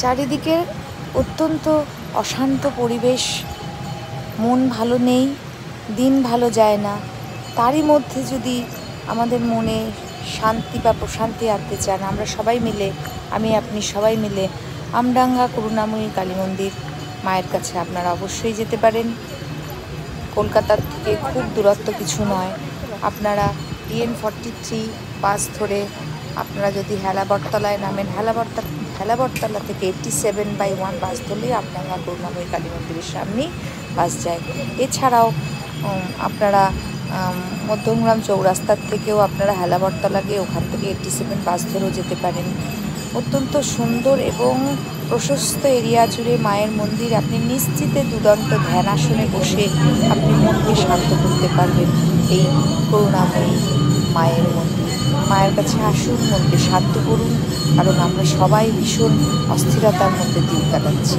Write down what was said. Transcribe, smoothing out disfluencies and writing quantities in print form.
চারিদিকে অত্যন্ত অশান্ত পরিবেশ, মন ভালো নেই, দিন ভালো যায় না। তারই মধ্যে যদি আমাদের মনে শান্তি বা প্রশান্তি আনতে চান, আমরা সবাই মিলে, আমি আপনি সবাই মিলে আমডাঙ্গা করুণাময়ী কালী মন্দির মায়ের কাছে আপনারা অবশ্যই যেতে পারেন। কলকাতার থেকে খুব দূরত্ব কিছু নয়। আপনারা TN43 বাস ধরে আপনারা যদি হেলাবরতলায় নামেন, হেলাবরতলা থেকে 87/1 বাস ধরলেই আমডাঙ্গা করুণাময়ী কালী মন্দিরের সামনেই বাস যায়। এছাড়াও আপনারা মধ্যমগ্রাম চৌরাস্তার থেকেও আপনারা হেলাবরতলা গিয়ে ওখান থেকে 87 বাস ধরেও যেতে পারেন। অত্যন্ত সুন্দর এবং প্রশস্ত এরিয়া জুড়ে মায়ের মন্দির। আপনি নিশ্চিতে দুদণ্ড ধ্যান আসনে বসে আপনি মনকে শান্ত করতে পারবেন এই করুণাময়ী মায়ের মন্দির। মায়ের কাছে আসুন, মনকে শান্ত করুন, কারণ আমরা সবাই ভীষণ অস্থিরতার মধ্যে দিন কাটাচ্ছি।